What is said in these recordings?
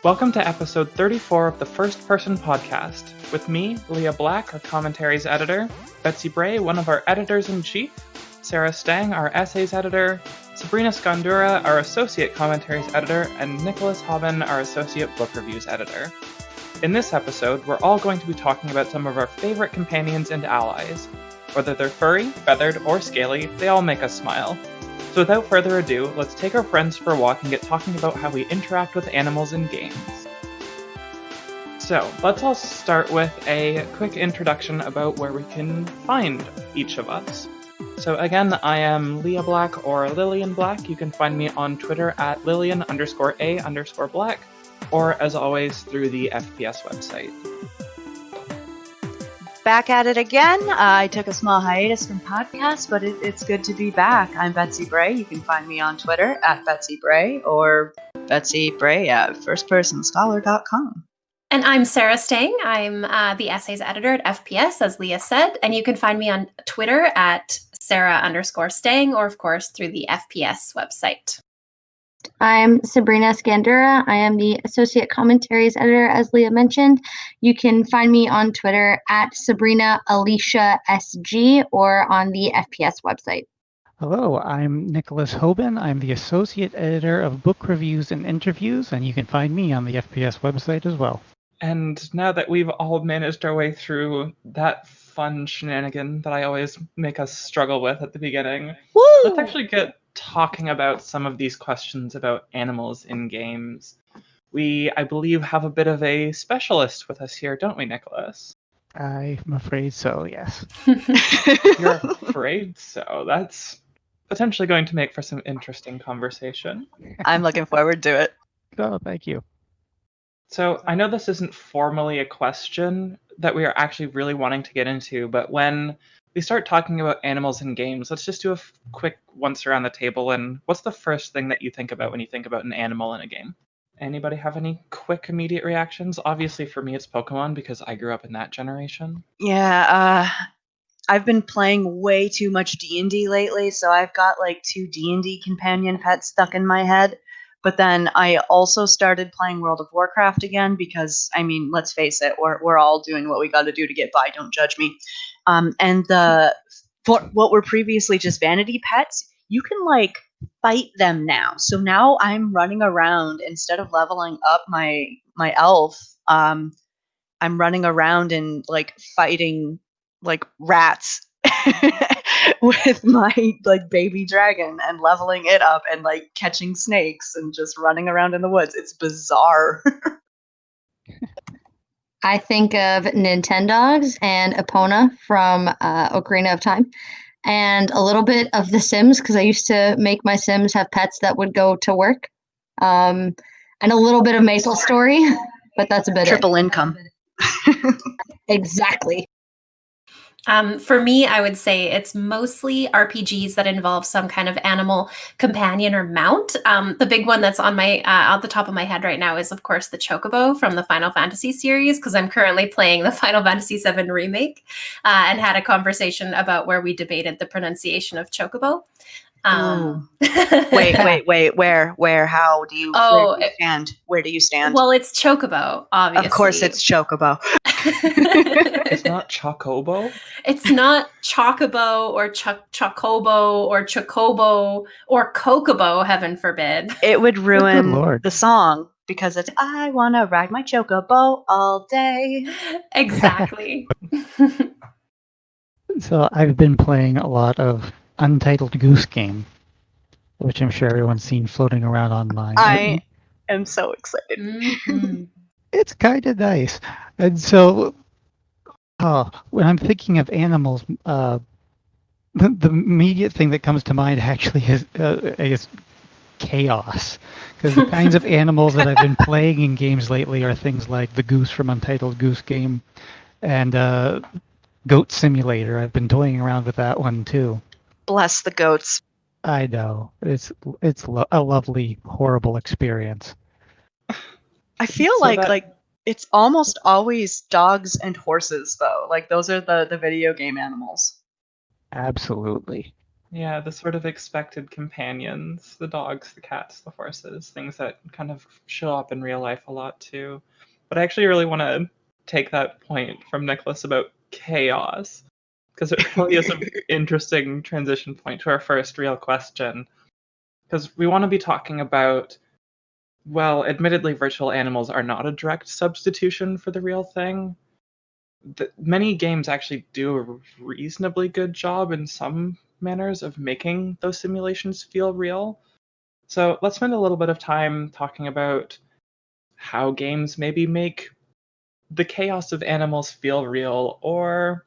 Welcome to episode 34 of the First Person Podcast, with me, Lia Black, our commentaries editor, Betsy Brey, one of our editors-in-chief, Sarah Stang, our essays editor, Sabrina Sgandurra, our associate commentaries editor, and Nicholas Hobin, our associate book reviews editor. In this episode, we're all going to be talking about some of our favorite companions and allies. Whether they're furry, feathered, or scaly, they all make us smile. So without further ado, let's take our friends for a walk and get talking about how we interact with animals in games. So, let's all start with a quick introduction about where we can find each of us. So again, I am Lia Black or Lillian Black. You can find me on Twitter at Lillian_A_Black, or as always, through the FPS website. Back at it again. I took a small hiatus from podcasts, but it's good to be back. I'm Betsy Brey. You can find me on Twitter at Betsy Brey or Betsy Brey at firstpersonscholar.com. And I'm Sarah Stang. I'm the essays editor at FPS, as Leah said. And you can find me on Twitter at Sarah_Stang, or of course through the FPS website. I'm Sabrina Sgandurra. I am the associate commentaries editor, as Leah mentioned. You can find me on Twitter at Sabrina Alicia SG or on the FPS website. Hello, I'm Nicholas Hobin. I'm the associate editor of book reviews and interviews, and you can find me on the FPS website as well. And now that we've all managed our way through that fun shenanigan that I always make us struggle with at the beginning, let's actually get talking about some of these questions about animals in games. We, I believe, have a bit of a specialist with us here, don't we, Nicholas? I'm afraid so, yes. You're afraid so? That's potentially going to make for some interesting conversation. I'm looking forward to it. Oh, thank you. So I know this isn't formally a question that we are actually really wanting to get into, but when we start talking about animals in games, let's just do a quick once around the table. And what's the first thing that you think about when you think about an animal in a game? Anybody have any quick immediate reactions? Obviously for me it's Pokemon because I grew up in that generation. Yeah, I've been playing way too much D&D lately, so I've got like 2 D&D companion pets stuck in my head. But then I also started playing World of Warcraft again because, I mean, let's face it, we're all doing what we got to do to get by. Don't judge me. And for what were previously just vanity pets, you can like fight them now. So now I'm running around instead of leveling up my elf. I'm running around and like fighting like rats with my like baby dragon and leveling it up and like catching snakes and just running around in the woods. It's bizarre. I think of Nintendogs and Epona from Ocarina of Time, and a little bit of The Sims because I used to make my Sims have pets that would go to work, and a little bit of Maple Story, but that's a bit Triple income. Exactly. For me, I would say it's mostly RPGs that involve some kind of animal companion or mount. The big one that's on my at the top of my head right now is, of course, the Chocobo from the Final Fantasy series, because I'm currently playing the Final Fantasy VII Remake and had a conversation about where we debated the pronunciation of Chocobo. Wait. Where? How do you? Oh, where do you stand? Where do you stand? Well, it's Chocobo, obviously. Of course, it's Chocobo. It's not Chocobo? It's not Chocobo or Chocobo or Chocobo or Kokobo, heaven forbid. It would ruin Lord. the song because it's I want to ride my Chocobo all day. Exactly. So I've been playing a lot of Untitled Goose Game, which I'm sure everyone's seen floating around online. I am so excited. Mm-hmm. It's kind of nice. And so when I'm thinking of animals, the immediate thing that comes to mind actually is chaos. Because the kinds of animals that I've been playing in games lately are things like the goose from Untitled Goose Game and Goat Simulator. I've been toying around with that one too. Bless the goats. I know. It's a lovely, horrible experience. I feel like it's almost always dogs and horses, though. Like, those are the video game animals. Absolutely. Yeah, the sort of expected companions, the dogs, the cats, the horses, things that kind of show up in real life a lot too. But I actually really want to take that point from Nicholas about chaos, because it really is an interesting transition point to our first real question. Because we want to be talking about, well, admittedly, virtual animals are not a direct substitution for the real thing. Many games actually do a reasonably good job in some manners of making those simulations feel real. So let's spend a little bit of time talking about how games maybe make the chaos of animals feel real, or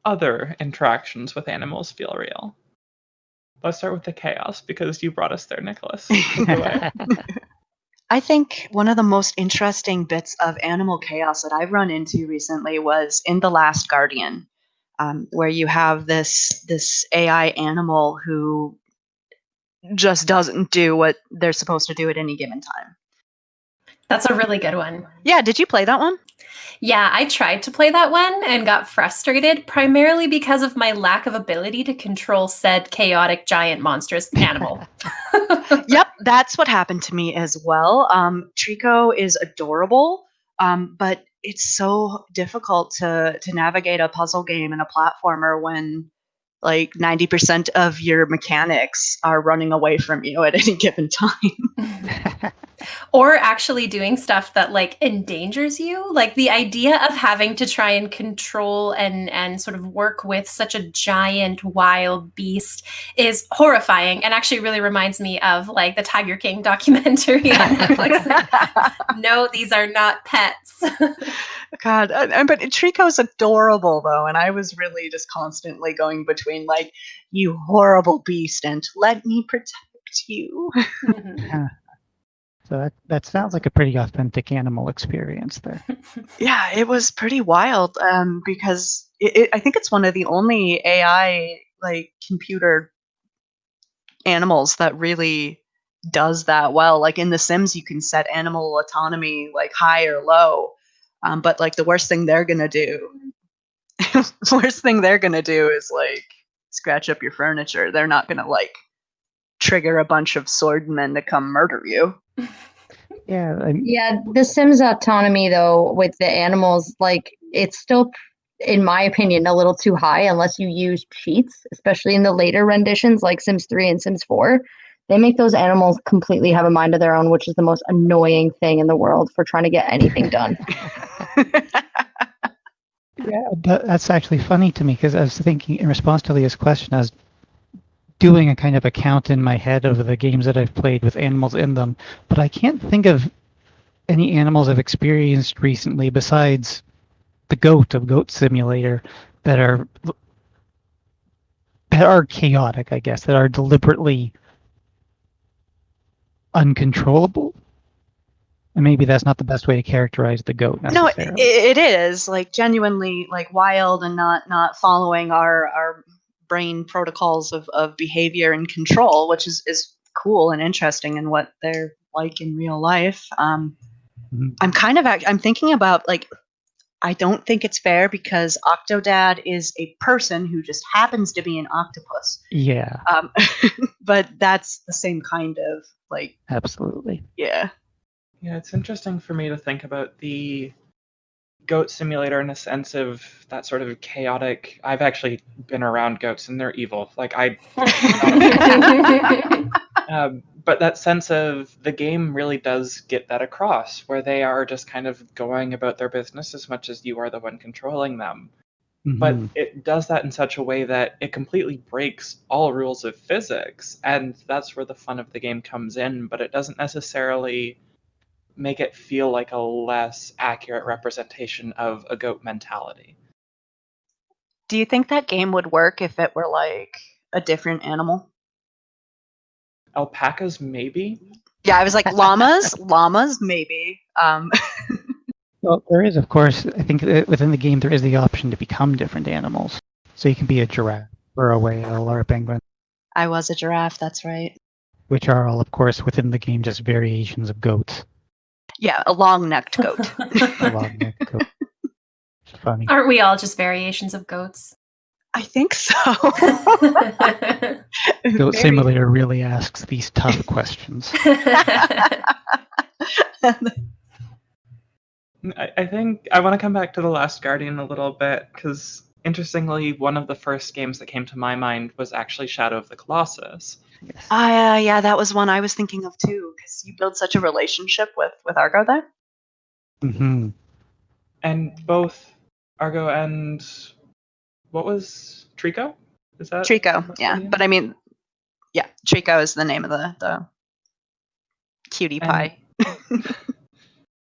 other interactions with animals feel real. Let's start with the chaos because you brought us there, Nicholas. Take it away. I think one of the most interesting bits of animal chaos that I've run into recently was in The Last Guardian, where you have this AI animal who just doesn't do what they're supposed to do at any given time. That's a really good one. Yeah, did you play that one? Yeah, I tried to play that one and got frustrated primarily because of my lack of ability to control said chaotic giant monstrous animal. Yep, that's what happened to me as well. Trico is adorable, but it's so difficult to navigate a puzzle game and a platformer when like 90% of your mechanics are running away from you at any given time. Or actually doing stuff that like endangers you. Like the idea of having to try and control and sort of work with such a giant wild beast is horrifying, and actually really reminds me of like the Tiger King documentary on Netflix. No, these are not pets. God, but Trico's adorable though, and I was really just constantly going between like, you horrible beast, and let me protect you. Mhm. So that sounds like a pretty authentic animal experience there. Yeah, it was pretty wild, because I think it's one of the only AI like computer animals that really does that well. Like in The Sims, you can set animal autonomy like high or low, but like the worst thing they're gonna do, worst thing they're gonna do is like scratch up your furniture. They're not gonna like trigger a bunch of swordmen to come murder you. Yeah, Yeah, the Sims autonomy though with the animals, like it's still, in my opinion, a little too high unless you use cheats, especially in the later renditions like Sims 3 and Sims 4. They make those animals completely have a mind of their own, which is the most annoying thing in the world for trying to get anything done. yeah, that's actually funny to me because I was thinking in response to Leah's question, I was doing a kind of a count in my head of the games that I've played with animals in them, but I can't think of any animals I've experienced recently besides the goat of Goat Simulator that are chaotic, I guess, that are deliberately uncontrollable. And maybe that's not the best way to characterize the goat No, necessarily. it is like genuinely like wild and not following our brain protocols of behavior and control, which is cool and interesting and what they're like in real life. Mhm. I'm thinking about like, I don't think it's fair because Octodad is a person who just happens to be an octopus. Yeah, But that's the same kind of like, absolutely. yeah. Yeah, it's interesting for me to think about the goat simulator in a sense of that sort of chaotic. I've actually been around goats and they're evil. Like but that sense of the game really does get that across, where they are just kind of going about their business as much as you are the one controlling them. But Mhm. it does that in such a way that it completely breaks all rules of physics, and that's where the fun of the game comes in, but it doesn't necessarily make it feel like a less accurate representation of a goat mentality. Do you think that game would work if it were like a different animal? Alpacas, maybe? Yeah, I was like llamas, maybe. Well, there is, of course, I think within the game there is the option to become different animals. So you can be a giraffe or a whale or a penguin, I was a giraffe. That's right. which are all, of course, within the game just variations of goats. Yeah, a long-necked goat. A long neck goat. It's funny. Aren't we all just variations of goats? I think so. Goat Very- Simulator really asks these tough questions. I think I want to come back to The Last Guardian a little bit, because interestingly, one of the first games that came to my mind was actually Shadow of the Colossus. Yes. Yeah, that was one I was thinking of too, because you build such a relationship with Argo there. Mm-hmm. And both Argo and what was Trico? Is that Trico, Last yeah. Guardian? But I mean, yeah, Trico is the name of the cutie And pie.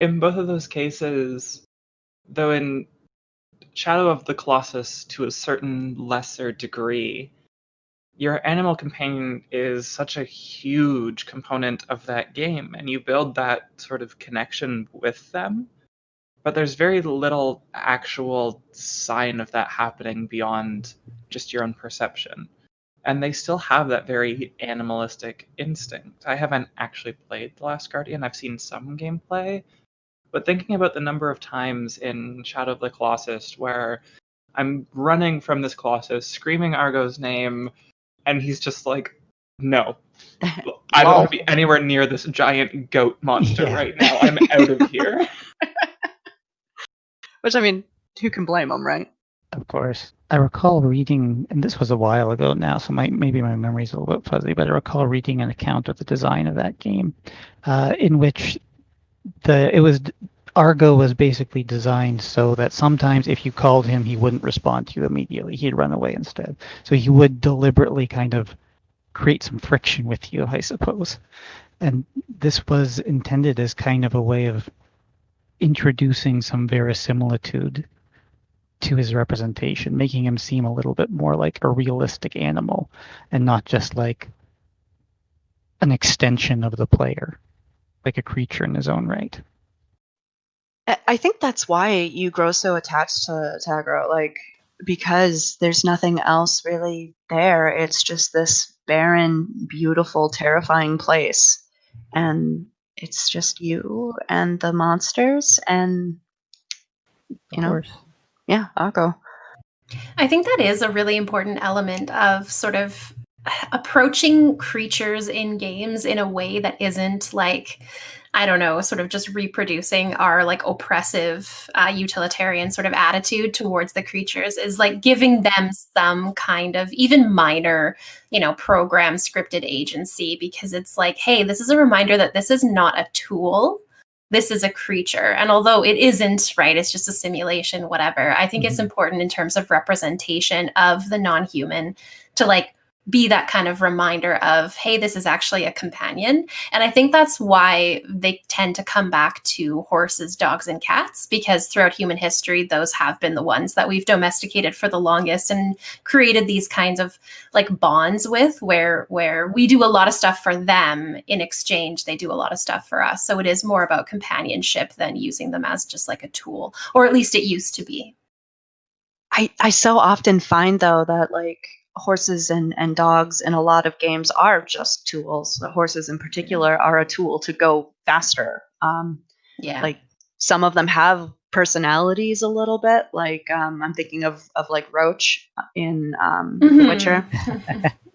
in both of those cases, though in Shadow of the Colossus to a certain lesser degree, your animal companion is such a huge component of that game, and you build that sort of connection with them. But there's very little actual sign of that happening beyond just your own perception. And they still have that very animalistic instinct. I haven't actually played The Last Guardian, I've seen some gameplay, but thinking about the number of times in Shadow of the Colossus where I'm running from this Colossus, screaming Argo's name, and he's just like, no. I don't want to be anywhere near this giant goat monster Yeah. right now. I'm out of here. Which, I mean, who can blame them, right? Of course. I recall reading, and this was a while ago now, so maybe my memory's a little bit fuzzy, but I recall reading an account of the design of that game, in which Argo was basically designed so that sometimes if you called him, he wouldn't respond to you immediately. He'd run away instead. So he would deliberately kind of create some friction with you, I suppose. And this was intended as kind of a way of introducing some verisimilitude to his representation, making him seem a little bit more like a realistic animal and not just like an extension of the player, like a creature in his own right. I think that's why you grow so attached to Agro, like, because there's nothing else really there. It's just this barren, beautiful, terrifying place. And it's just you and the monsters and, Of course. yeah, Agro. I think that is a really important element of sort of approaching creatures in games in a way that isn't like, I don't know, sort of just reproducing our like oppressive utilitarian sort of attitude towards the creatures, is like giving them some kind of even minor, program scripted agency, because it's like, hey, this is a reminder that this is not a tool. This is a creature. And although it isn't, right, it's just a simulation, whatever, I think it's important in terms of representation of the non-human to like be that kind of reminder of, hey, this is actually a companion. And I think that's why they tend to come back to horses, dogs, and cats, because throughout human history, those have been the ones that we've domesticated for the longest and created these kinds of like bonds with, where we do a lot of stuff for them. In exchange, they do a lot of stuff for us. So it is more about companionship than using them as just like a tool, or at least it used to be. I so often find, though, that like horses and dogs in a lot of games are just tools. The horses in particular are a tool to go faster. Yeah. Like some of them have personalities a little bit. Like I'm thinking of like Roach in The Witcher.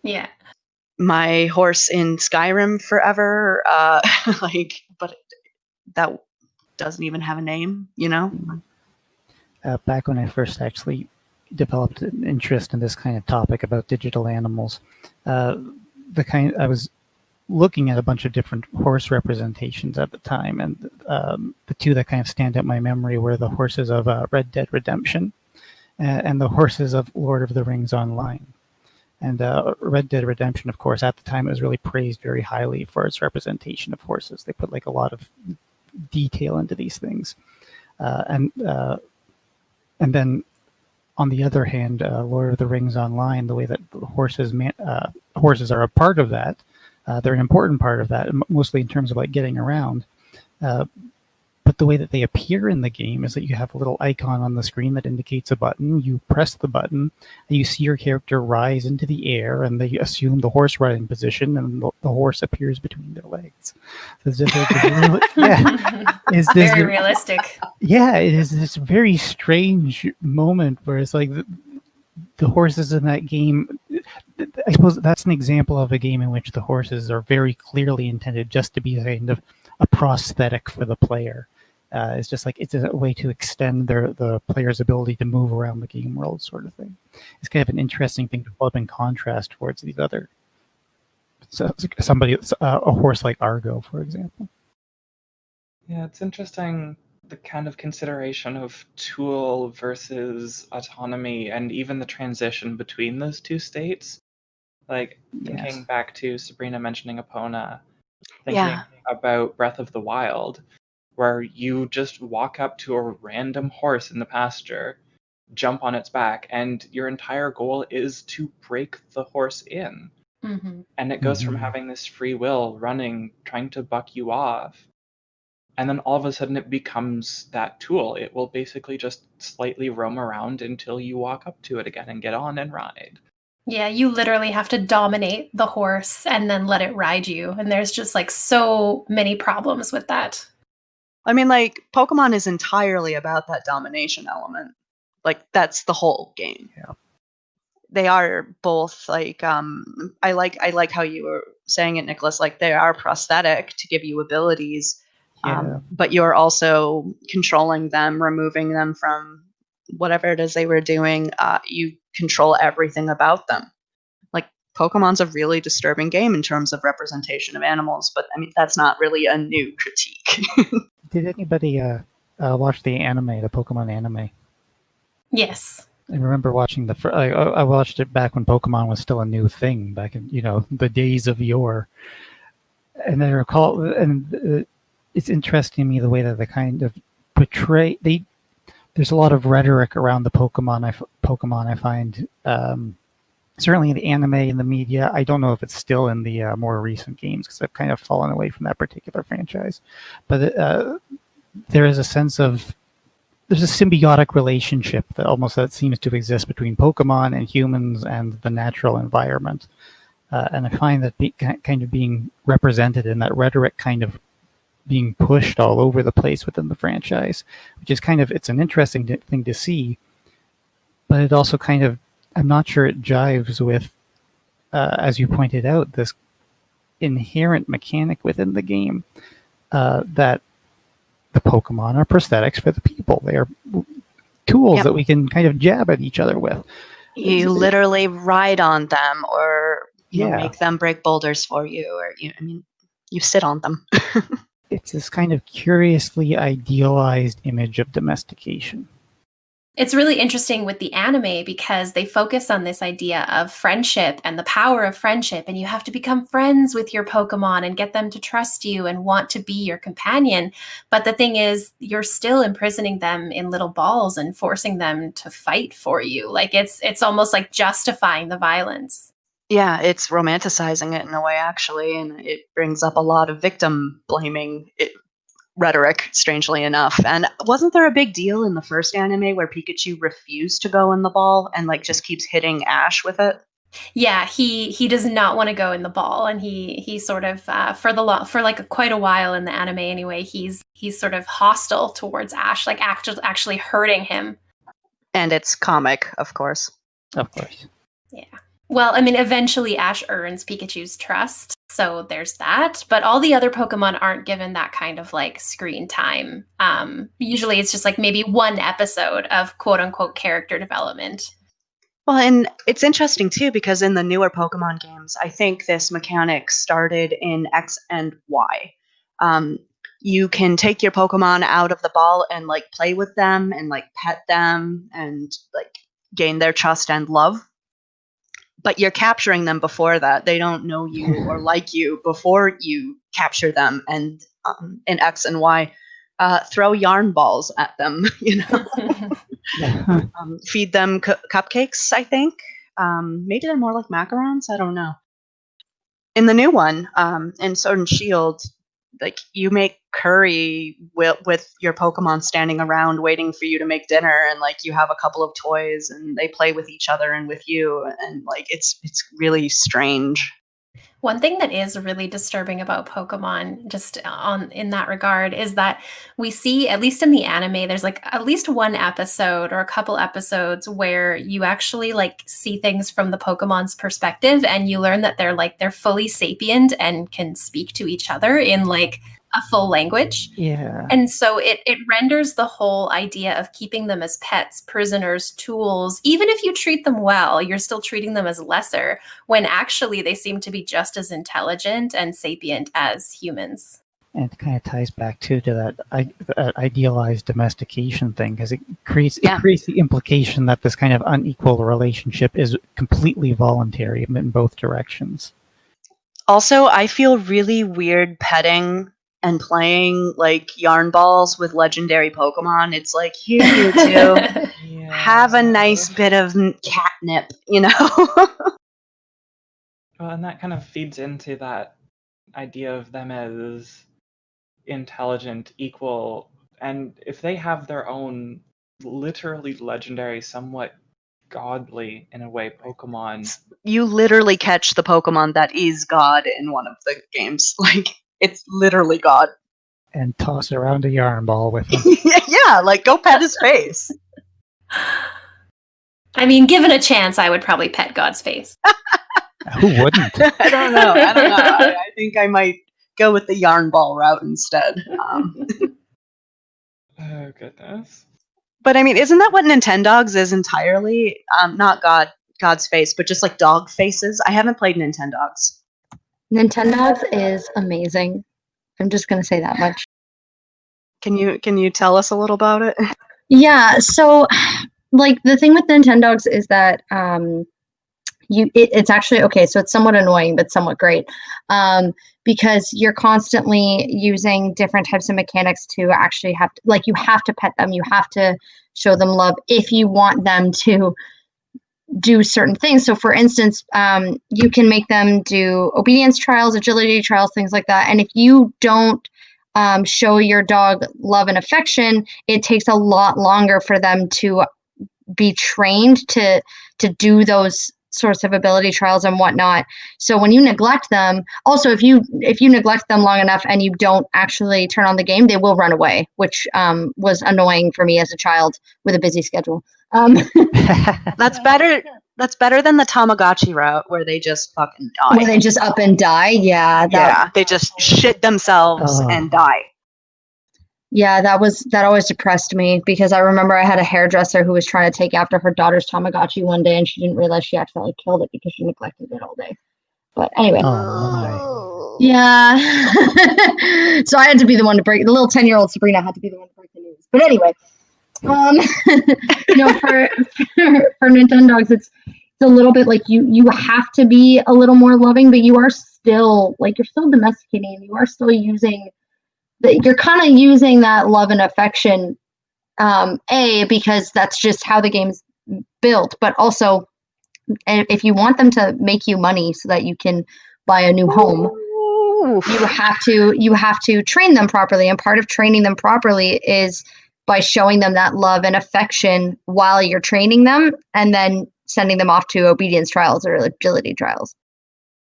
Yeah. My horse in Skyrim forever. But that doesn't even have a name, Back when I first actually developed an interest in this kind of topic about digital animals, I was looking at a bunch of different horse representations at the time, and the two that kind of stand out in my memory were the horses of Red Dead Redemption and the horses of Lord of the Rings Online. And Red Dead Redemption, of course, at the time, it was really praised very highly for its representation of horses. They put like a lot of detail into these things, and then on the other hand, Lord of the Rings Online, the way that horses are a part of that, they're an important part of that, mostly in terms of like getting around. But the way that they appear in the game is that you have a little icon on the screen that indicates a button. You press the button, and you see your character rise into the air, and they assume the horse riding position, and the horse appears between their legs. So it's just Very realistic. Yeah, it is this very strange moment where it's like the horses in that game, I suppose that's an example of a game in which the horses are very clearly intended just to be kind of a prosthetic for the player. It's just like it's a way to extend the player's ability to move around the game world, sort of thing. It's kind of an interesting thing to put up in contrast towards these other. So a horse like Argo, for example. Yeah, it's interesting the kind of consideration of tool versus autonomy and even the transition between those two states. Like thinking Yes. back to Sabrina mentioning Epona, thinking Yeah. about Breath of the Wild, where you just walk up to a random horse in the pasture, jump on its back, and your entire goal is to break the horse in. Mm-hmm. And it goes from Mhm. having this free will running, trying to buck you off, and then all of a sudden it becomes that tool. It will basically just slightly roam around until you walk up to it again and get on and ride. Yeah, you literally have to dominate the horse and then let it ride you. And there's just like so many problems with that. I mean, like, Pokemon is entirely about that domination element. Like, that's the whole game. Yeah. They are both like I like how you were saying it, Nicholas. Like, they are prosthetic to give you abilities, Yeah. but you're also controlling them, removing them from whatever it is they were doing. You control everything about them. Like, Pokemon's a really disturbing game in terms of representation of animals, but I mean that's not really a new critique. Did anybody watch the anime, the Pokemon anime? Yes. I remember watching I watched it back when Pokemon was still a new thing, back in the days of yore. And I recall, and it's interesting to me the way that they kind of portray. There's a lot of rhetoric around the Pokemon. I find certainly in the anime and the media. I don't know if it's still in the more recent games because I've kind of fallen away from that particular franchise. But there is a sense of there's a symbiotic relationship that seems to exist between Pokemon and humans and the natural environment. And I find that kind of being represented in that rhetoric kind of being pushed all over the place within the franchise, which is it's an interesting thing to see, but it also I'm not sure it jives with, as you pointed out, this inherent mechanic within the game that the Pokemon are prosthetics for the people. They are tools Yep. that we can kind of jab at each other with. You literally ride on them, or Yeah. make them break boulders for you, or you sit on them. It's this kind of curiously idealized image of domestication. It's really interesting with the anime because they focus on this idea of friendship and the power of friendship, and you have to become friends with your Pokemon and get them to trust you and want to be your companion. But the thing is, you're still imprisoning them in little balls and forcing them to fight for you. Like it's almost like justifying the violence. Yeah, it's romanticizing it in a way, actually, and it brings up a lot of victim blaming rhetoric, strangely enough. And wasn't there a big deal in the first anime where Pikachu refused to go in the ball and just keeps hitting Ash with it? Yeah, he does not want to go in the ball, and he sort of for quite a while in the anime anyway. He's sort of hostile towards Ash, like actually hurting him. And it's comic, of course. Of course. Yeah. Well, I mean, eventually Ash earns Pikachu's trust, so there's that. But all the other Pokemon aren't given that kind of screen time. Usually, it's just maybe one episode of quote unquote character development. Well, and it's interesting too because in the newer Pokemon games, I think this mechanic started in X and Y. You can take your Pokemon out of the ball and play with them and pet them and gain their trust and love. But you're capturing them before that. They don't know you or like you before you capture them. And in X and Y, throw yarn balls at them. Feed them cupcakes, I think. Maybe they're more like macarons. I don't know. In the new one, in Sword and Shield, you make curry with your Pokemon standing around waiting for you to make dinner, and you have a couple of toys, and they play with each other and with you, and it's really strange. One thing that is really disturbing about Pokemon, just in that regard, is that we see, at least in the anime, there's like at least one episode or a couple episodes where you actually like see things from the Pokemon's perspective, and you learn that they're fully sapient and can speak to each other in like a full language. Yeah. And so it renders the whole idea of keeping them as pets, prisoners, tools, even if you treat them well, you're still treating them as lesser, when actually they seem to be just as intelligent and sapient as humans. And it kind of ties back to that idealized domestication thing, because it creates the implication that this kind of unequal relationship is completely voluntary in both directions. Also, I feel really weird petting and playing like yarn balls with legendary Pokemon. It's like, here, you two, have a nice bit of catnip, you know? Well, and that kind of feeds into that idea of them as intelligent, equal, and if they have their own literally legendary, somewhat godly in a way Pokemon. You literally catch the Pokemon that is God in one of the games. Like, it's literally God. And toss around a yarn ball with him. Yeah, like go pet his face. I mean, given a chance, I would probably pet God's face. Who wouldn't? I don't know. I think I might go with the yarn ball route instead. Oh, goodness. But I mean, isn't that what Nintendogs is entirely? Not God's face, but just like dog faces. I haven't played Nintendogs. Nintendogs is amazing. I'm just gonna say that much. Can you tell us a little about it? Yeah, so like the thing with Nintendogs is that it's actually okay, so it's somewhat annoying but somewhat great. Because you're constantly using different types of mechanics to actually you have to pet them, you have to show them love if you want them to do certain things. So for instance, you can make them do obedience trials, agility trials, things like that. And if you don't show your dog love and affection, it takes a lot longer for them to be trained to do those sorts of ability trials and whatnot. So when you neglect them, also if you neglect them long enough and you don't actually turn on the game, they will run away, which was annoying for me as a child with a busy schedule. That's better. That's better than the Tamagotchi route where they just fucking die. Where they just up and die. Yeah. They just shit themselves and die. Yeah, that always depressed me because I remember I had a hairdresser who was trying to take after her daughter's Tamagotchi one day and she didn't realize she accidentally killed it because she neglected it all day. But anyway. Oh, yeah. So I had to be the one to break the little 10-year-old Sabrina had to be the one to break the news. But anyway, for Nintendogs, it's a little bit like you have to be a little more loving, but you are still you're still domesticating and you are still using you're kind of using that love and affection, because that's just how the game's built. But also, if you want them to make you money so that you can buy a new home, you have to train them properly. And part of training them properly is by showing them that love and affection while you're training them, and then sending them off to obedience trials or agility trials.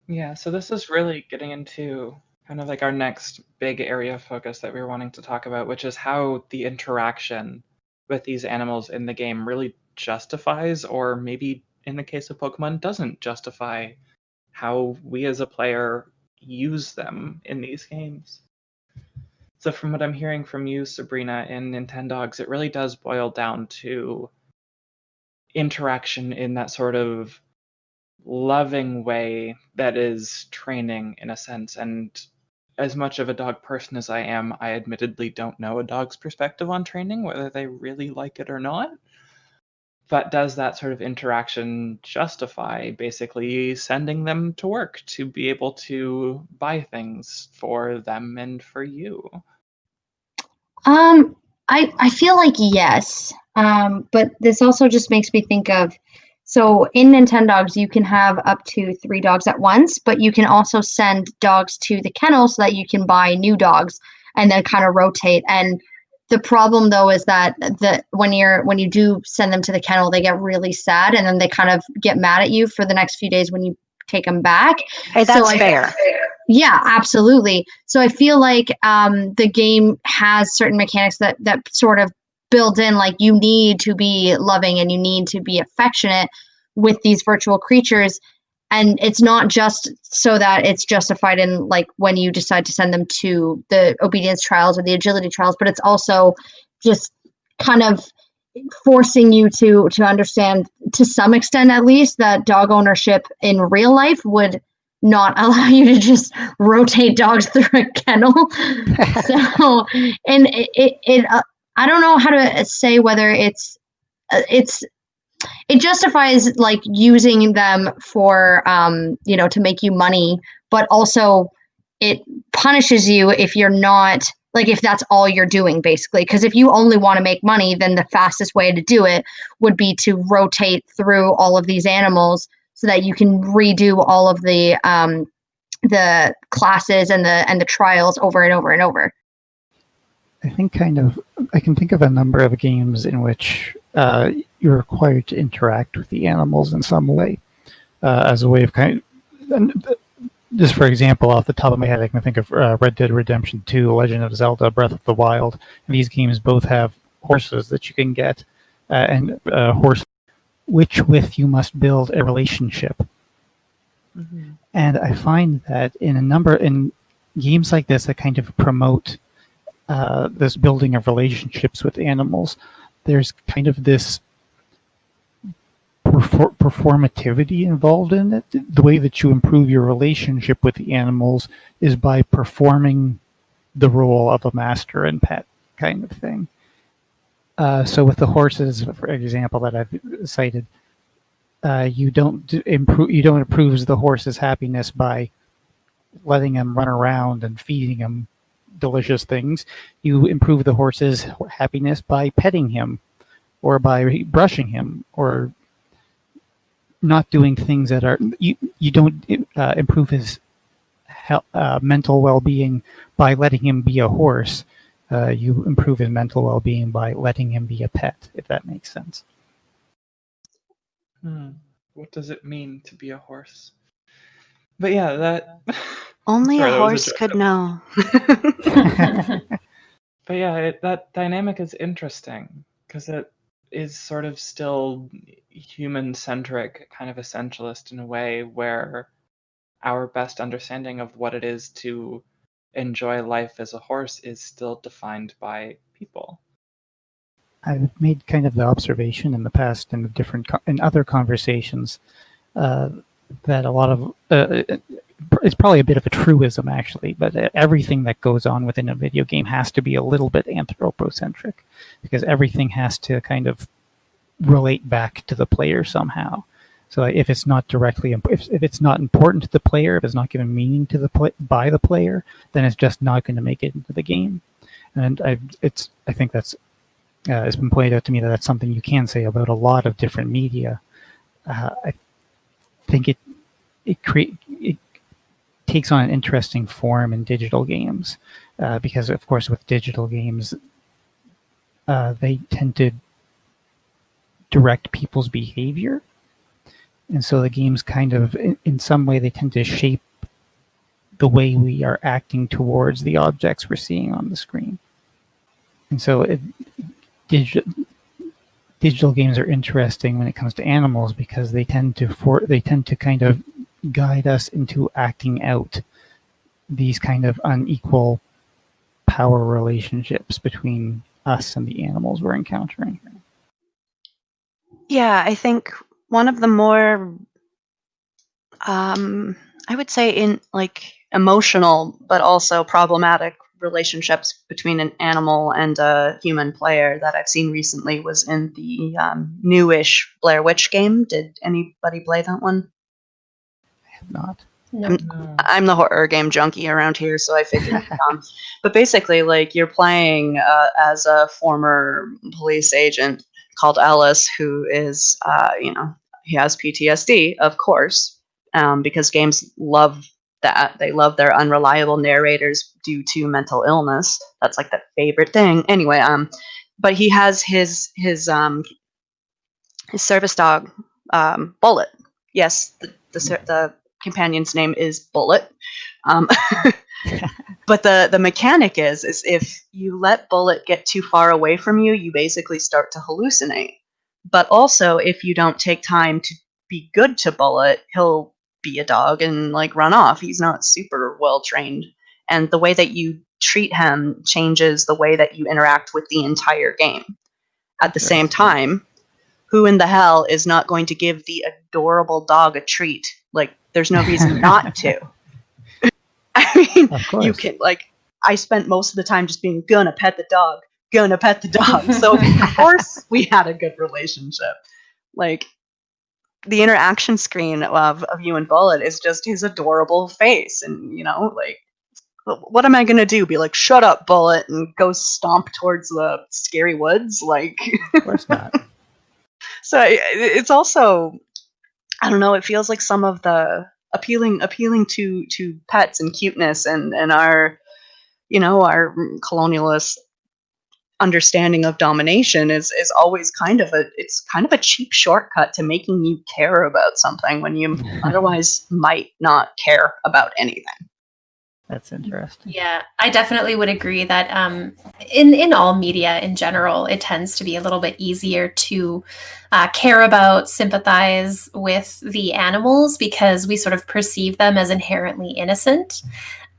Yeah, so this is really getting into kind of like our next big area of focus that we were wanting to talk about, which is how the interaction with these animals in the game really justifies, or maybe in the case of Pokemon, doesn't justify how we as a player use them in these games. So from what I'm hearing from you, Sabrina, in Nintendogs, it really does boil down to interaction in that sort of loving way that is training in a sense. And as much of a dog person as I am, I admittedly don't know a dog's perspective on training, whether they really like it or not. But does that sort of interaction justify basically sending them to work to be able to buy things for them and for you? I feel like yes. But this also just makes me think of, so in Nintendogs, you can have up to 3 dogs at once, but you can also send dogs to the kennel so that you can buy new dogs and then kind of rotate. And the problem though is that when you do send them to the kennel, they get really sad and then they kind of get mad at you for the next few days when you take them back. Hey, that's So fair. Yeah, absolutely. So I feel like the game has certain mechanics that sort of build in, like you need to be loving and you need to be affectionate with these virtual creatures. And it's not just so that it's justified in like when you decide to send them to the obedience trials or the agility trials, but it's also just kind of forcing you to understand, to some extent at least, that dog ownership in real life would not allow you to just rotate dogs through a kennel. So, and it I don't know how to say whether it justifies like using them for to make you money, but also it punishes you if you're not, like, if that's all you're doing, basically. Because if you only want to make money, then the fastest way to do it would be to rotate through all of these animals so that you can redo all of the classes and the trials over and over and over. I can think of a number of games in which you're required to interact with the animals in some way, as a way of just for example, off the top of my head, I can think of Red Dead Redemption 2, Legend of Zelda, Breath of the Wild. And these games both have horses that you can get, and horse which with you must build a relationship. Mm-hmm. And I find that in games like this that kind of promote this building of relationships with animals, there's kind of this performativity involved in it. The way that you improve your relationship with the animals is by performing the role of a master and pet kind of thing. So with the horses, for example, that I've cited, you don't improve the horse's happiness by letting him run around and feeding him delicious things. You improve the horse's happiness by petting him, or by brushing him, or not doing things that are you don't improve his mental well-being by letting him be a horse. You improve his mental well-being by letting him be a pet, if that makes sense. What does it mean to be a horse? But yeah, that only a horse could know. But yeah, that dynamic is interesting because it is sort of still human-centric, kind of essentialist in a way, where our best understanding of what it is to enjoy life as a horse is still defined by people. I've made kind of the observation in the past in in other conversations that a lot of it's probably a bit of a truism actually, but everything that goes on within a video game has to be a little bit anthropocentric, because everything has to kind of relate back to the player somehow. So if it's not directly, if it's not important to the player, if it's not given meaning to by the player, then it's just not going to make it into the game. And I think that's it's been pointed out to me that that's something you can say about a lot of different media. I think it takes on an interesting form in digital games, because of course with digital games they tend to direct people's behavior, and so the games kind of in some way they tend to shape the way we are acting towards the objects we're seeing on the screen. And so digital games are interesting when it comes to animals, because they tend to kind of guide us into acting out these kind of unequal power relationships between us and the animals we're encountering. Yeah, I think one of the more, I would say, in like emotional but also problematic relationships between an animal and a human player that I've seen recently was in the newish Blair Witch game. Did anybody play that one? I have not. No. I'm the horror game junkie around here, so I figured. But basically, like, you're playing as a former police agent called Ellis, who is, he has PTSD, of course, because games love that. They love their unreliable narrators due to mental illness. That's like the favorite thing. Anyway, but he has his service dog, Bullet. Yes, the companion's name is Bullet. But the mechanic is if you let Bullet get too far away from you, you basically start to hallucinate. But also, if you don't take time to be good to Bullet, he'll be a dog and like run off. He's not super well trained. And the way that you treat him changes the way that you interact with the entire game. At the same time, who in the hell is not going to give the adorable dog a treat? Like, there's no reason not to. I mean, you can, like, I spent most of the time just being gonna pet the dog. So, of course, we had a good relationship. Like, the interaction screen of you and Bullet is just his adorable face. And, you know, like, what am I going to do? Be like, shut up, Bullet, and go stomp towards the scary woods? Like, of course not. So it's also, I don't know, it feels like some of the appealing to pets and cuteness and our, you know, our colonialist understanding of domination is always kind of a cheap shortcut to making you care about something when you otherwise might not care about anything. That's interesting. Yeah, I definitely would agree that in all media in general, it tends to be a little bit easier to care about, sympathize with the animals because we sort of perceive them as inherently innocent.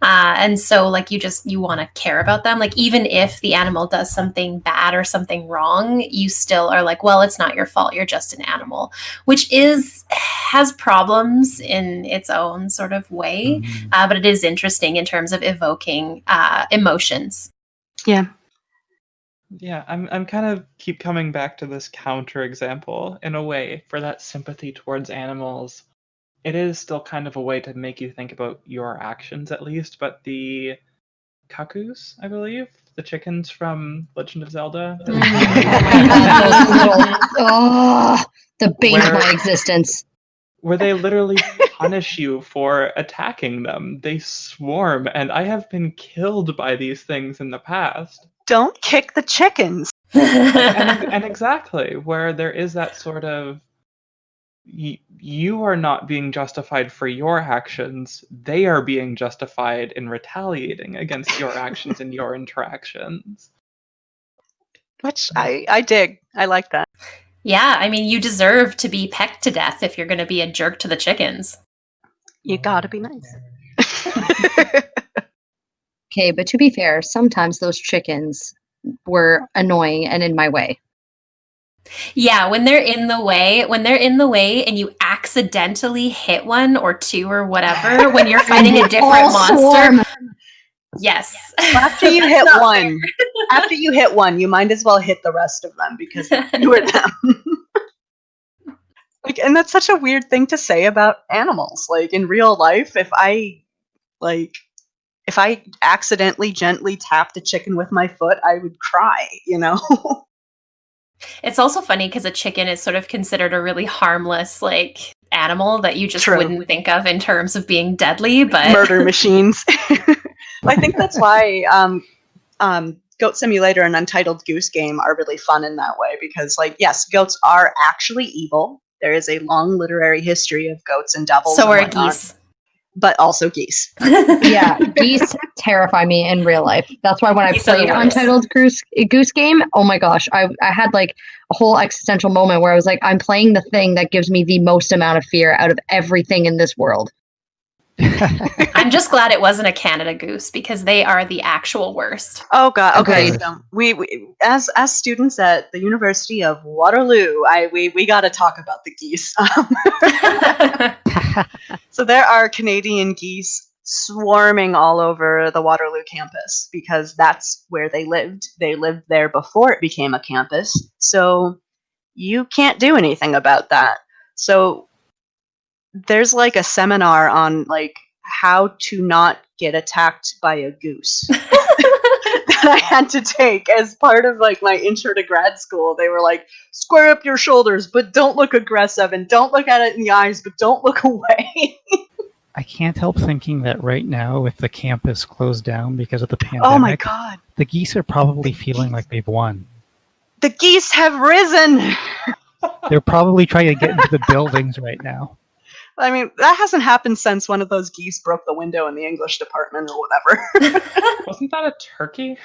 And so like you want to care about them. Like even if the animal does something bad or something wrong, you still are like, well, it's not your fault. You're just an animal, which has problems in its own sort of way. But it is interesting in terms of evoking emotions. Yeah. Yeah, I'm kind of keep coming back to this counterexample in a way for that sympathy towards animals. It is still kind of a way to make you think about your actions, at least. But the cuckoos, I believe, the chickens from Legend of Zelda, the bane of my existence. Where they literally punish you for attacking them. They swarm, and I have been killed by these things in the past. Don't kick the chickens. and exactly, where there is that sort of you are not being justified for your actions. They are being justified in retaliating against your actions and your interactions. Which I dig. I like that. Yeah, I mean, you deserve to be pecked to death if you're going to be a jerk to the chickens. You gotta be nice. Okay, but to be fair, sometimes those chickens were annoying and in my way. Yeah, when they're in the way and you accidentally hit one or two or whatever, when you're fighting a different monster. Yes. After you hit one, you might as well hit the rest of them because you were them. Like, and that's such a weird thing to say about animals. Like in real life, if I accidentally gently tapped a chicken with my foot, I would cry, you know? It's also funny because a chicken is sort of considered a really harmless, like, animal that you just wouldn't think of in terms of being deadly, but murder machines. I think that's why Goat Simulator and Untitled Goose Game are really fun in that way because, like, yes, goats are actually evil. There is a long literary history of goats and devils. So are geese. But also geese. Yeah, geese terrify me in real life. That's why when I played Untitled Goose Game, oh my gosh, I had like a whole existential moment where I was like, I'm playing the thing that gives me the most amount of fear out of everything in this world. I'm just glad it wasn't a Canada goose because they are the actual worst. Oh god, okay. So we as students at the University of Waterloo, we got to talk about the geese. So there are Canadian geese swarming all over the Waterloo campus because that's where they lived. They lived there before it became a campus. So you can't do anything about that. So there's like a seminar on like how to not get attacked by a goose that I had to take as part of like my intro to grad school. They were like, square up your shoulders, but don't look aggressive, and don't look at it in the eyes, but don't look away. I can't help thinking that right now, with the campus closed down because of the pandemic, oh my god, the geese are probably feeling like they've won. The geese have risen. They're probably trying to get into the buildings right now. I mean, that hasn't happened since one of those geese broke the window in the English department or whatever. Wasn't that a turkey?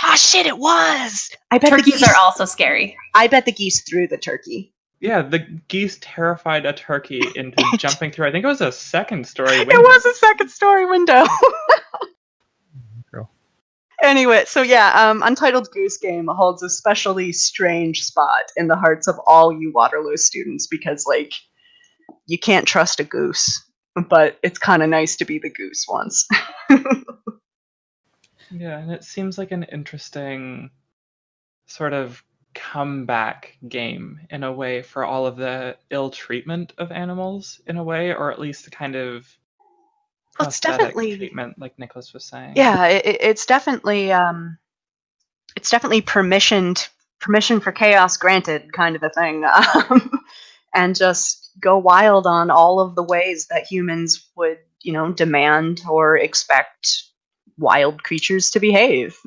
Ah, shit, it was! I bet Turkeys the geese, are also scary. I bet the geese threw the turkey. Yeah, the geese terrified a turkey into jumping through. I think it was a second-story window. It was a second-story window. Girl. Anyway, so yeah, Untitled Goose Game holds a especially strange spot in the hearts of all you Waterloo students because, like, you can't trust a goose, but it's kind of nice to be the goose once. Yeah, and it seems like an interesting sort of comeback game in a way for all of the ill treatment of animals in a way, or at least the kind of Well, it's prosthetic definitely, treatment, like Nicholas was saying. yeah, it's definitely permission for chaos granted kind of a thing, and just go wild on all of the ways that humans would, demand or expect wild creatures to behave.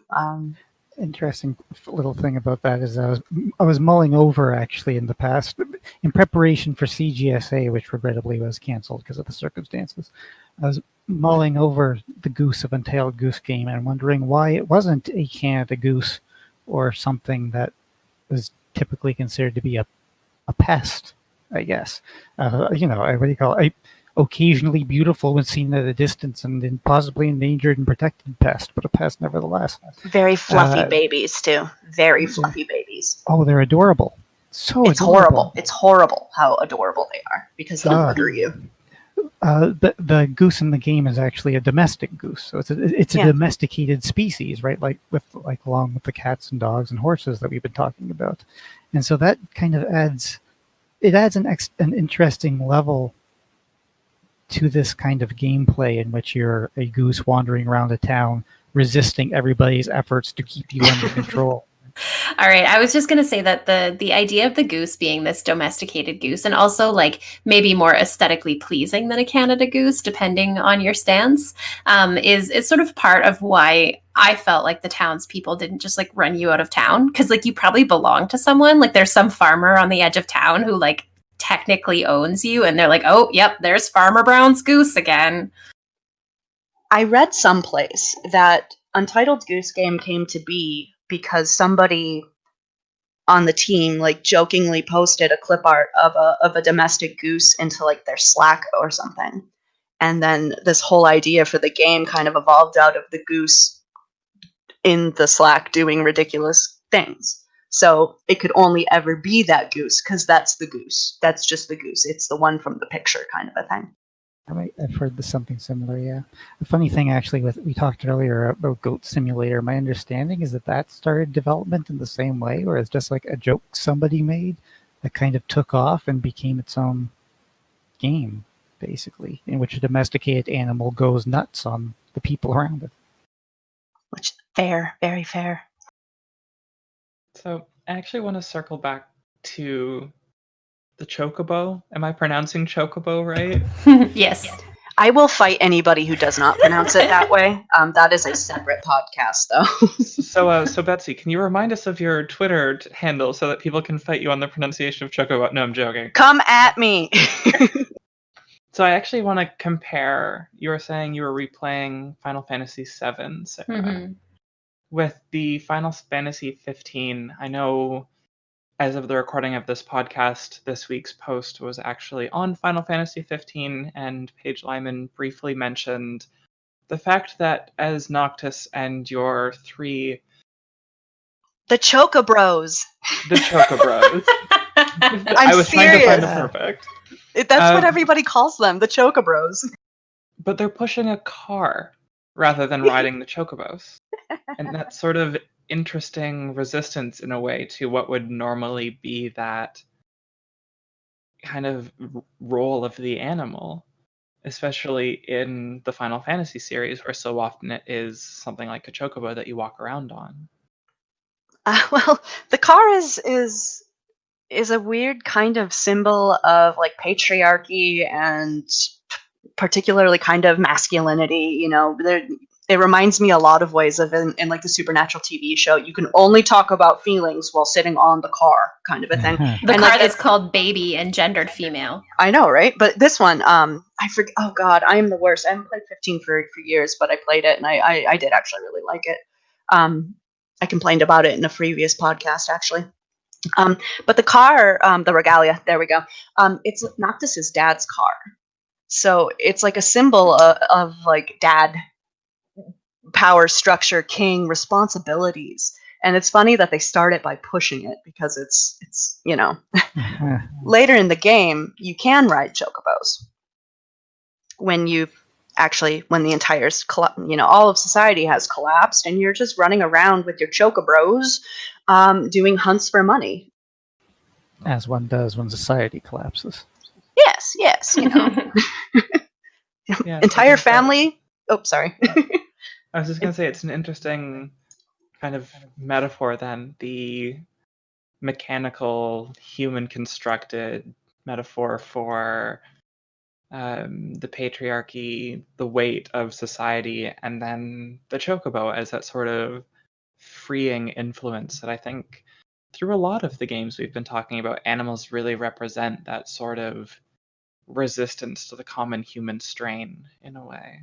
Interesting little thing about that is I was mulling over actually in the past in preparation for CGSA, which regrettably was canceled because of the circumstances. I was mulling over the Goose of Untailed Goose Game and wondering why it wasn't a Canada goose or something that was typically considered to be a pest, I guess. What do you call it? Occasionally beautiful when seen at a distance and then possibly endangered and protected pest, but a pest nevertheless. Very fluffy babies too. Very fluffy babies. Oh, they're adorable. So it's adorable. Horrible. It's horrible how adorable they are because they'll murder you. The goose in the game is actually a domestic goose, so it's a domesticated species, right? Along with the cats and dogs and horses that we've been talking about, and so that kind of adds an interesting level to this kind of gameplay in which you're a goose wandering around a town, resisting everybody's efforts to keep you under control. All right. I was just going to say that the idea of the goose being this domesticated goose and also like maybe more aesthetically pleasing than a Canada goose, depending on your stance, is sort of part of why I felt like the townspeople didn't just like run you out of town. Cause like you probably belong to someone. Like there's some farmer on the edge of town who like technically owns you and they're like, oh, yep, there's Farmer Brown's goose again. I read someplace that Untitled Goose Game came to be because somebody on the team like jokingly posted a clip art of a domestic goose into like their Slack or something. And then this whole idea for the game kind of evolved out of the goose in the Slack doing ridiculous things. So it could only ever be that goose because that's the goose. That's just the goose. It's the one from the picture kind of a thing. I've heard something similar, yeah. The funny thing, actually, we talked earlier about Goat Simulator. My understanding is that started development in the same way, where it's just like a joke somebody made that kind of took off and became its own game, basically, in which a domesticated animal goes nuts on the people around it. Which fair, very fair. So I actually want to circle back to the Chocobo. Am I pronouncing Chocobo right? Yes. I will fight anybody who does not pronounce it that way. That is a separate podcast, though. So Betsy, can you remind us of your Twitter handle so that people can fight you on the pronunciation of Chocobo? No, I'm joking. Come at me. So I actually want to compare. You were saying you were replaying Final Fantasy VII, Sarah. With the Final Fantasy 15, I know as of the recording of this podcast, this week's post was actually on Final Fantasy 15, and Paige Lyman briefly mentioned the fact that as Noctis and your three... The Chocobros. The Chocobros. I was serious. Trying to find the perfect. That's what everybody calls them, the Chocobros. But they're pushing a car rather than riding the Chocobos. And that sort of interesting resistance in a way to what would normally be that kind of role of the animal, especially in the Final Fantasy series, where so often it is something like a chocobo that you walk around on. Well, the car is a weird kind of symbol of like patriarchy and particularly kind of masculinity. it reminds me a lot of ways of in like the Supernatural TV show. You can only talk about feelings while sitting on the car, kind of a thing. The And, car like, that's called Baby and gendered female. I know, right? But this one, I forget. Oh God, I am the worst. I haven't played 15 for years, but I played it and I did actually really like it. I complained about it in a previous podcast, actually. But the car, the Regalia, there we go. It's Noctis's dad's car, so it's like a symbol of like dad power structure, king responsibilities. And it's funny that they start it by pushing it because it's later in the game you can ride chocobos when the entire all of society has collapsed and you're just running around with your chocobros doing hunts for money. As one does when society collapses. Yes, Yeah, entire family. Oh, sorry. I was just going to say it's an interesting kind of metaphor then, the mechanical, human-constructed metaphor for the patriarchy, the weight of society, and then the chocobo as that sort of freeing influence that I think through a lot of the games we've been talking about, animals really represent that sort of resistance to the common human strain in a way.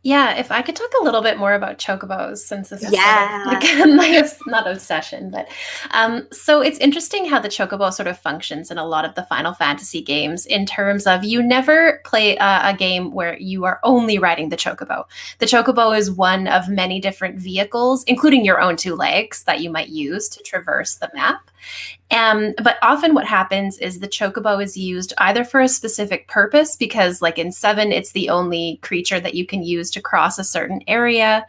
Yeah, if I could talk a little bit more about chocobos, since this is Yeah. sort of like not obsession, but so it's interesting how the chocobo sort of functions in a lot of the Final Fantasy games in terms of you never play a game where you are only riding the chocobo. The chocobo is one of many different vehicles, including your own two legs that you might use to traverse the map. But often what happens is the chocobo is used either for a specific purpose, because like in 7, it's the only creature that you can use to cross a certain area,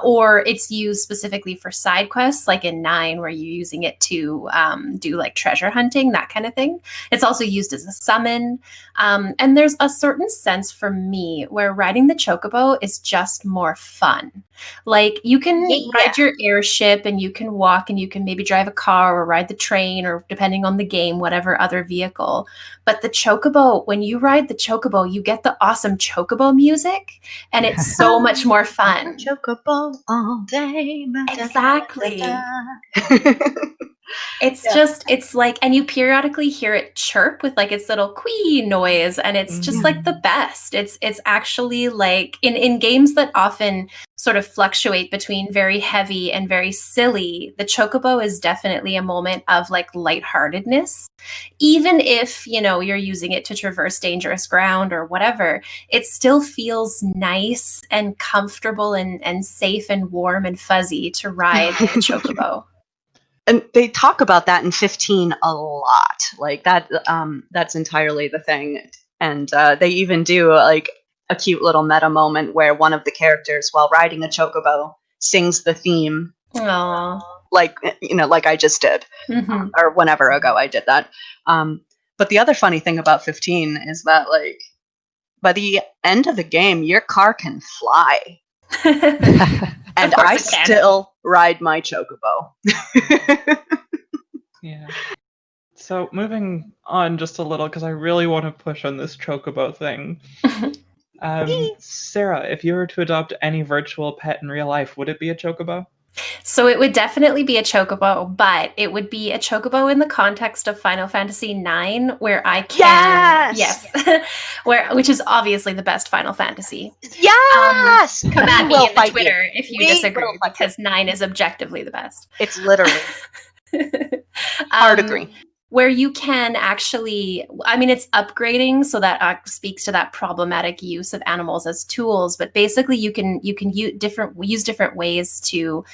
or it's used specifically for side quests, like in 9, where you're using it to do like treasure hunting, that kind of thing. It's also used as a summon. And there's a certain sense for me where riding the chocobo is just more fun. Like you can ride your airship and you can walk and you can maybe drive a car or ride the train or depending on the game, whatever other vehicle. But the chocobo, when you ride the chocobo, you get the awesome chocobo music and it's so much more fun. Chocobo all day. Exactly. It's like, and you periodically hear it chirp with like its little quee noise, and it's just like the best. It's actually like in games that often sort of fluctuate between very heavy and very silly, the chocobo is definitely a moment of like lightheartedness. Even if, you're using it to traverse dangerous ground or whatever, it still feels nice and comfortable and safe and warm and fuzzy to ride the chocobo. And they talk about that in 15 a lot. Like that, that's entirely the thing. And they even do like a cute little meta moment where one of the characters, while riding a chocobo, sings the theme. Aww. Like I just did, or whenever ago I did that. But the other funny thing about 15 is that like by the end of the game, your car can fly. And I still ride my chocobo. Yeah. So moving on just a little, because I really want to push on this chocobo thing. Sarah, if you were to adopt any virtual pet in real life, would it be a chocobo? So it would definitely be a chocobo, but it would be a chocobo in the context of Final Fantasy IX, where I can, which is obviously the best Final Fantasy. Yes, come at me in Twitter if you disagree, because 9 is objectively the best. It's literally hard agree. Where you can actually, it's upgrading, so that speaks to that problematic use of animals as tools. But basically, you can use different ways to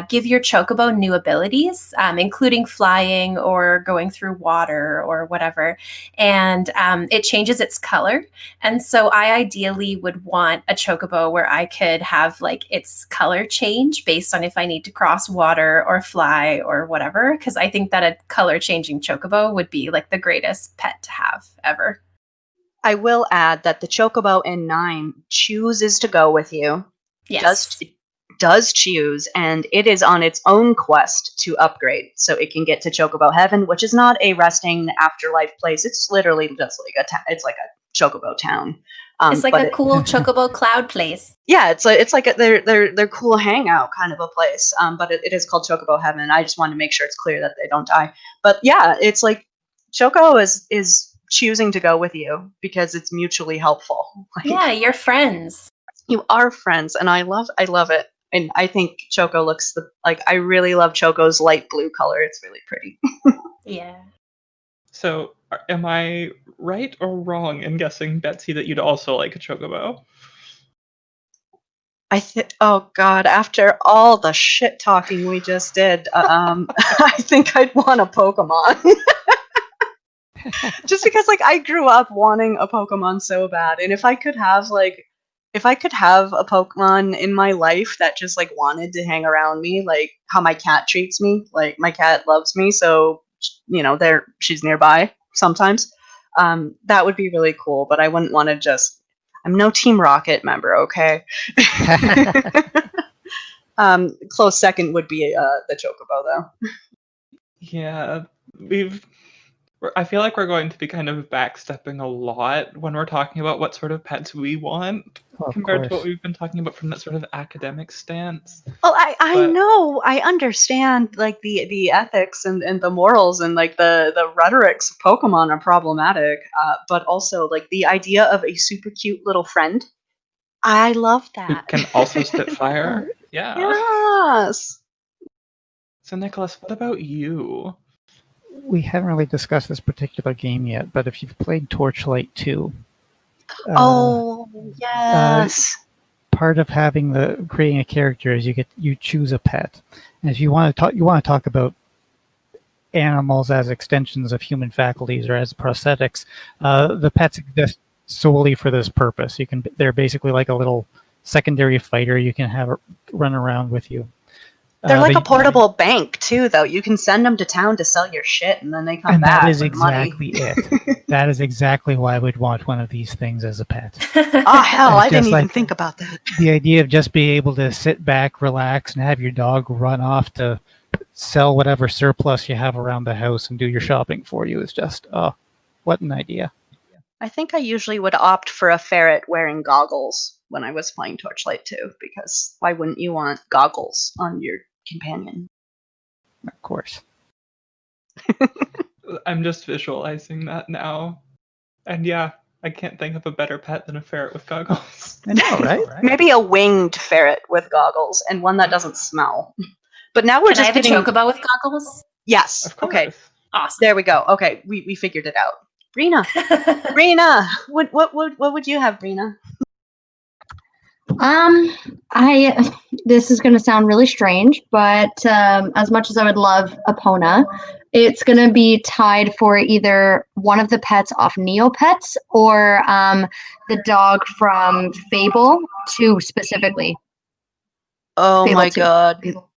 give your chocobo new abilities, including flying or going through water or whatever. And it changes its color. And so I ideally would want a chocobo where I could have like its color change based on if I need to cross water or fly or whatever. Because I think that a color changing chocobo would be like the greatest pet to have ever. I will add that the chocobo in 9 chooses to go with you. Yes. Does choose, and it is on its own quest to upgrade, so it can get to Chocobo Heaven, which is not a resting afterlife place. It's literally just like it's like a Chocobo Town. It's like but a cool Chocobo cloud place. Yeah, it's like they're cool hangout kind of a place. But it is called Chocobo Heaven. I just wanted to make sure it's clear that they don't die. But yeah, it's like Choco is choosing to go with you because it's mutually helpful. Like, Yeah, you're friends. you are friends, and I love it. And I think Choco looks I really love Choco's light blue color. It's really pretty. Yeah. So, am I right or wrong in guessing, Betsy, that you'd also like a chocobo? Oh God! After all the shit talking we just did, I think I'd want a Pokemon. Just because, I grew up wanting a Pokemon so bad, and if I could have a Pokemon in my life that just wanted to hang around me, like how my cat treats me, like my cat loves me, so she's nearby sometimes. That would be really cool, but I wouldn't want to just. I'm no Team Rocket member, okay? Close second would be the Chocobo, though. Yeah, I feel like we're going to be kind of backstepping a lot when we're talking about what sort of pets we want compared to what we've been talking about from that sort of academic stance. Well, I know, I understand the ethics and the morals and the rhetorics of Pokemon are problematic, but also the idea of a super cute little friend. I love Who that. can also spit fire. Yeah. Yes. So, Nicholas, what about you? We haven't really discussed this particular game yet, but if you've played Torchlight 2, Oh yes. part of creating a character is you choose a pet, and if you want to talk about animals as extensions of human faculties or as prosthetics, the pets exist solely for this purpose. They're basically like a little secondary fighter you can have run around with you. They're like a portable bank too, though. You can send them to town to sell your shit, and then they come and back that is with exactly money. it. That is exactly why I would want one of these things as a pet. Oh hell, I didn't even like think about that. The idea of just being able to sit back, relax, and have your dog run off to sell whatever surplus you have around the house and do your shopping for you is just, oh, what an idea. I think I usually would opt for a ferret wearing goggles when I was playing Torchlight 2, because why wouldn't you want goggles on your companion? Of course. I'm just visualizing that now. And yeah, I can't think of a better pet than a ferret with goggles. I know, right? Maybe a winged ferret with goggles and one that doesn't smell. But now we're Can just I have getting... a Chocobo with goggles? Yes. Of course. Okay. Awesome. There we go. Okay, we figured it out. Brina, what would you have, Brina? This is going to sound really strange, but as much as I would love Epona, it's going to be tied for either one of the pets off Neopets or the dog from Fable 2 specifically. Oh Fable my 2. god. Fable.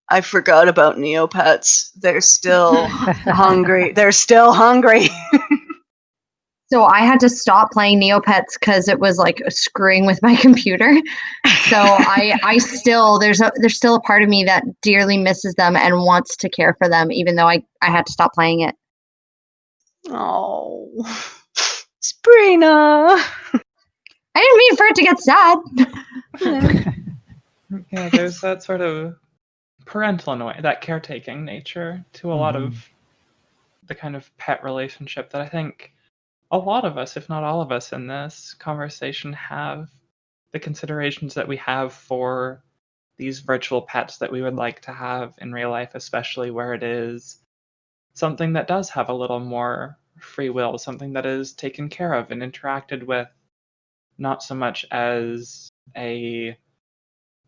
I forgot about Neopets. They're still hungry. They're still hungry. So I had to stop playing Neopets because it was screwing with my computer. So I still there's still a part of me that dearly misses them and wants to care for them, even though I had to stop playing it. Oh, Sabrina. I didn't mean for it to get sad. Yeah, there's that sort of parental in a way, that caretaking nature to a lot of the kind of pet relationship that I think a lot of us, if not all of us in this conversation, have the considerations that we have for these virtual pets that we would like to have in real life, especially where it is something that does have a little more free will, something that is taken care of and interacted with, not so much as a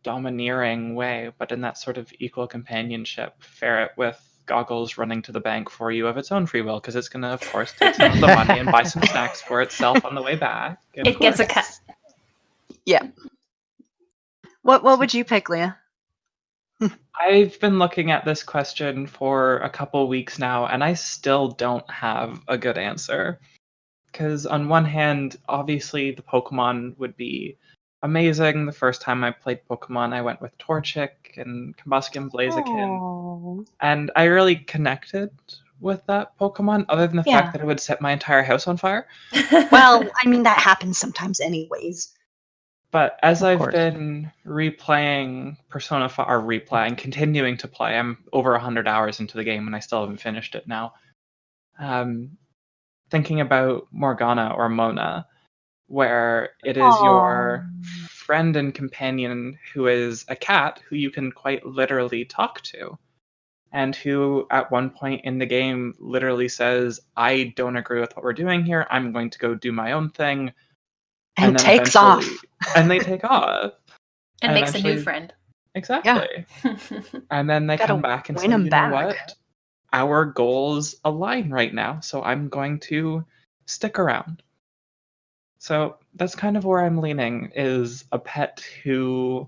domineering way, but in that sort of equal companionship. Ferret with goggles running to the bank for you of its own free will, because it's going to, of course, take some of the money and buy some snacks for itself on the way back. It gets a cut. Yeah. What would you pick, Leah? I've been looking at this question for a couple weeks now, and I still don't have a good answer. Because on one hand, obviously the Pokemon would be amazing. The first time I played Pokemon, I went with Torchic and Combusken Blaziken. Aww. And I really connected with that Pokemon, other than the Yeah. fact that it would set my entire house on fire. Well, I mean, that happens sometimes anyways. But as Of I've course. been replaying Persona 5, or continuing to play, I'm over 100 hours into the game and I still haven't finished it now. Thinking about Morgana or Mona, where it is your friend and companion who is a cat who you can quite literally talk to, and who at one point in the game literally says, I don't agree with what we're doing here, I'm going to go do my own thing. And then takes off. And they take off. And makes a new eventually- friend. Exactly. And then they Gotta come back and win say, 'em you know back." what? Our goals align right now, so I'm going to stick around. So that's kind of where I'm leaning, is a pet who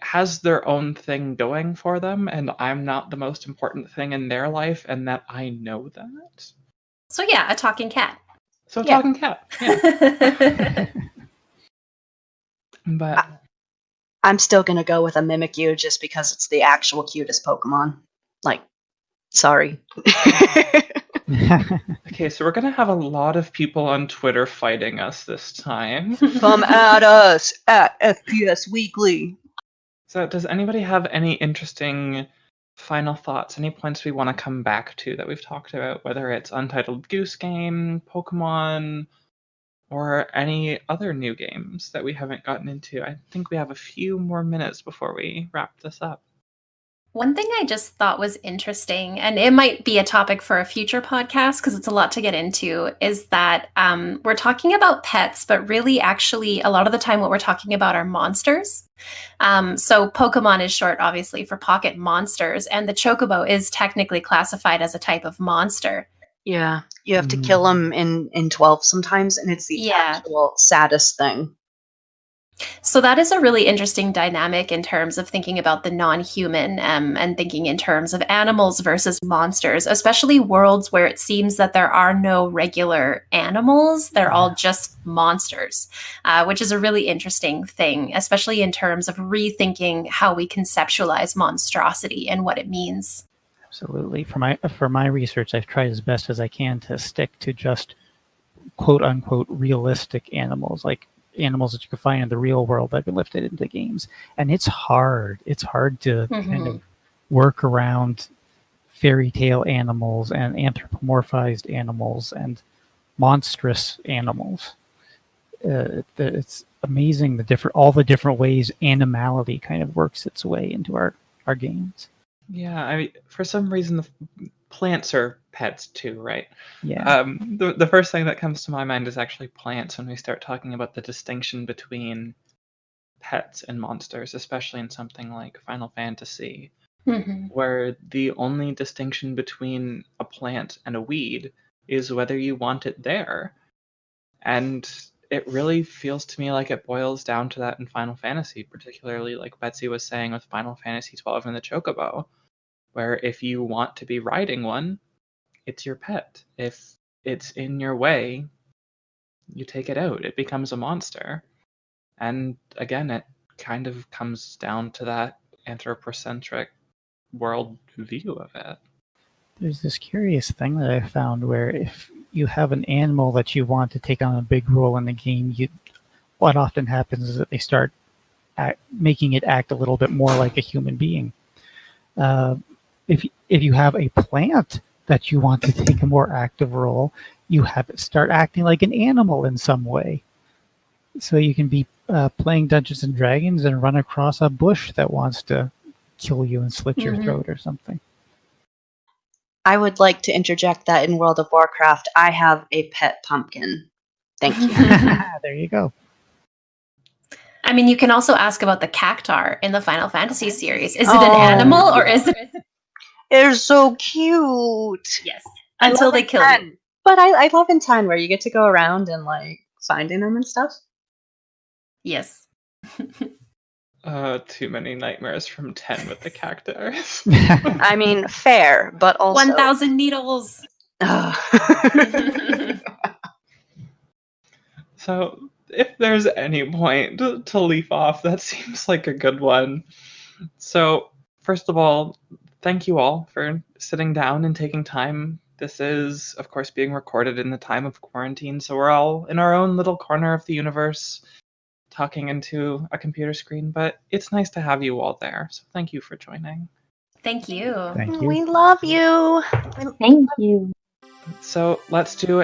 has their own thing going for them, and I'm not the most important thing in their life, and that I know that. So yeah, a talking cat. So Yeah. talking cat, yeah. But I'm still gonna go with a Mimikyu just because it's the actual cutest Pokemon. Like, sorry. okay, so we're gonna have a lot of people on Twitter fighting us this time. Come at us at FPS Weekly. So does anybody have any interesting final thoughts, any points we want to come back to that we've talked about, whether it's Untitled Goose Game, Pokemon, or any other new games that we haven't gotten into? I think we have a few more minutes before we wrap this up. One thing I just thought was interesting, and it might be a topic for a future podcast because it's a lot to get into, is that we're talking about pets, but really, actually, a lot of the time, what we're talking about are monsters. So Pokemon is short, obviously, for pocket monsters, and the Chocobo is technically classified as a type of monster. Yeah, you have to kill them in 12 sometimes, and it's the actual saddest thing. So that is a really interesting dynamic in terms of thinking about the non-human and thinking in terms of animals versus monsters, especially worlds where it seems that there are no regular animals. They're all just monsters, which is a really interesting thing, especially in terms of rethinking how we conceptualize monstrosity and what it means. Absolutely. For my research, I've tried as best as I can to stick to just quote unquote realistic animals, like animals that you can find in the real world that have been lifted into games. And it's hard. It's hard to kind of work around fairy tale animals and anthropomorphized animals and monstrous animals. It's amazing all the different ways animality kind of works its way into our games. Yeah, I mean, for some reason, the plants are pets too, right? Yeah. The first thing that comes to my mind is actually plants when we start talking about the distinction between pets and monsters, especially in something like Final Fantasy, where the only distinction between a plant and a weed is whether you want it there. And it really feels to me like it boils down to that in Final Fantasy, particularly like Betsy was saying with Final Fantasy 12 and the Chocobo, where if you want to be riding one, it's your pet. If it's in your way, you take it out. It becomes a monster. And again, it kind of comes down to that anthropocentric world view of it. There's this curious thing that I found where if you have an animal that you want to take on a big role in the game, what often happens is that they start making it act a little bit more like a human being. If you have a plant that you want to take a more active role, you have it start acting like an animal in some way. So you can be playing Dungeons and Dragons and run across a bush that wants to kill you and slit your throat or something. I would like to interject that in World of Warcraft, I have a pet pumpkin. Thank you. There you go. I mean, you can also ask about the cactar in the Final Fantasy series. Is it an animal or is it? They're so cute. Yes. Until they kill you. But I love in 10 where you get to go around and like finding them and stuff. Yes. Too many nightmares from 10 with the cactus. I mean, fair, but also 1,000 needles. So, if there's any point to leave off, that seems like a good one. So, first of all, thank you all for sitting down and taking time. This is, of course, being recorded in the time of quarantine, so we're all in our own little corner of the universe talking into a computer screen, but it's nice to have you all there, so thank you for joining. Thank you. Thank you. We love you. Thank you. So let's do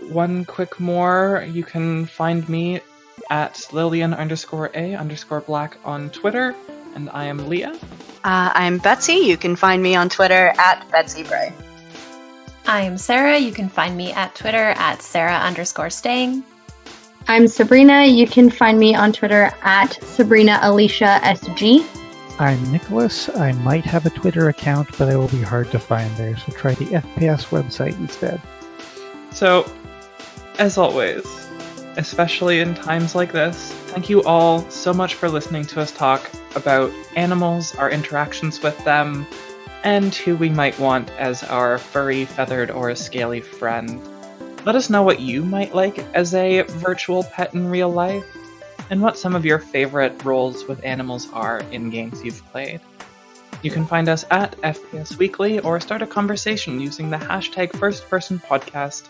one quick more. You can find me at Lillian_A_Black on Twitter, and I am Lia. I'm Betsy. You can find me on Twitter at Betsy Brey. I'm Sarah. You can find me at Twitter at Sarah_Stang. I'm Sabrina. You can find me on Twitter at SabrinaAliciaSG. I'm Nicholas. I might have a Twitter account, but I will be hard to find there, so try the FPS website instead. So, as always, especially in times like this, thank you all so much for listening to us talk about animals, our interactions with them, and who we might want as our furry, feathered, or scaly friend. Let us know what you might like as a virtual pet in real life, and what some of your favorite roles with animals are in games you've played. You can find us at FPS Weekly or start a conversation using the hashtag FirstPersonPodcast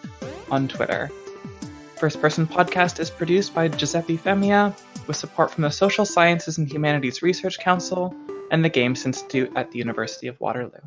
on Twitter. First Person Podcast is produced by Giuseppe Femia, with support from the Social Sciences and Humanities Research Council and the Games Institute at the University of Waterloo.